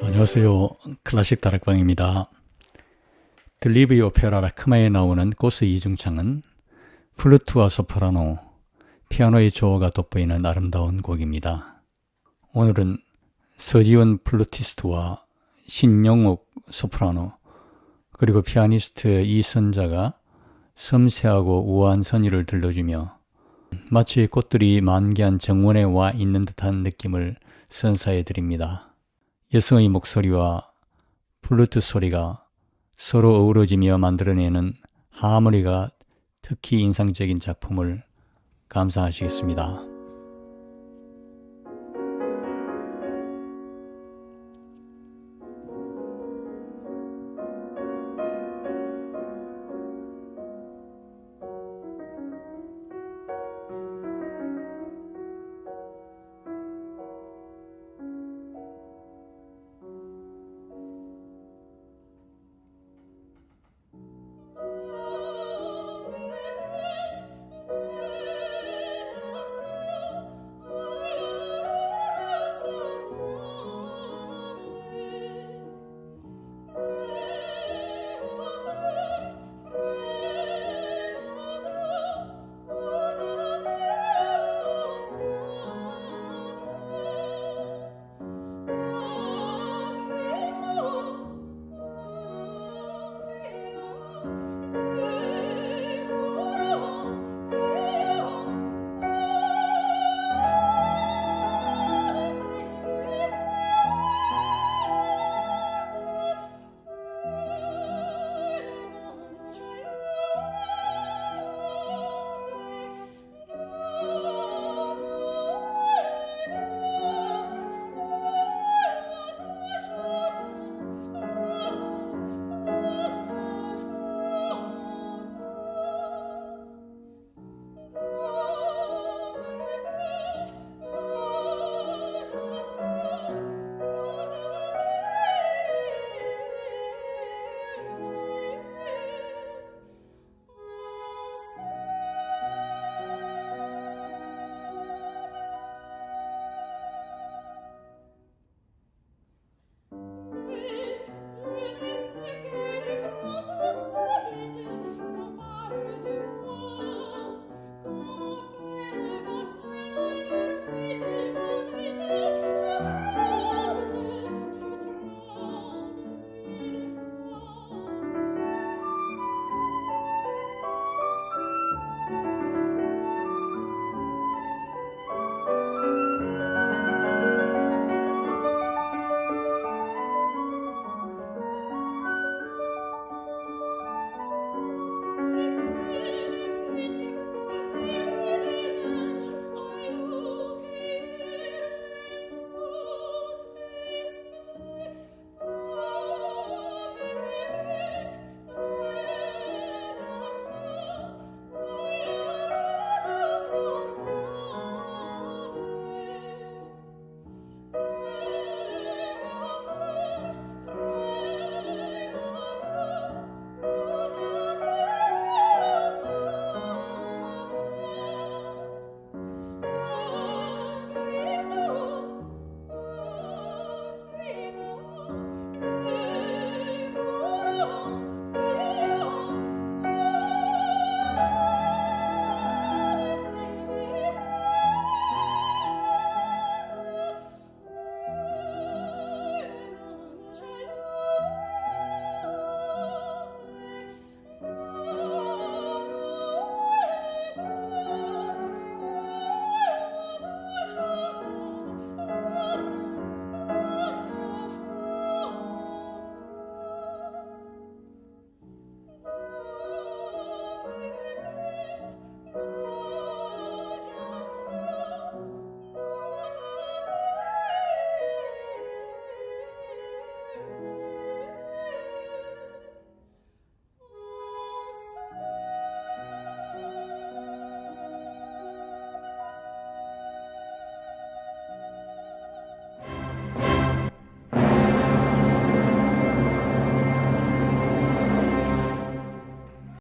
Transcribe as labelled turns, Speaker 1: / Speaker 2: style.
Speaker 1: 안녕하세요. 클래식 다락방입니다. 들리브이 오페라 라크마에 나오는 고스 이중창은 플루트와 소프라노, 피아노의 조화가 돋보이는 아름다운 곡입니다. 오늘은 서지원 플루티스트와 신영옥 소프라노, 그리고 피아니스트 이선자가 섬세하고 우아한 선율을 들려주며 마치 꽃들이 만개한 정원에 와 있는 듯한 느낌을 선사해 드립니다. 여성의 목소리와 플루트 소리가 서로 어우러지며 만들어내는 하모니가 특히 인상적인 작품을 감상하시겠습니다.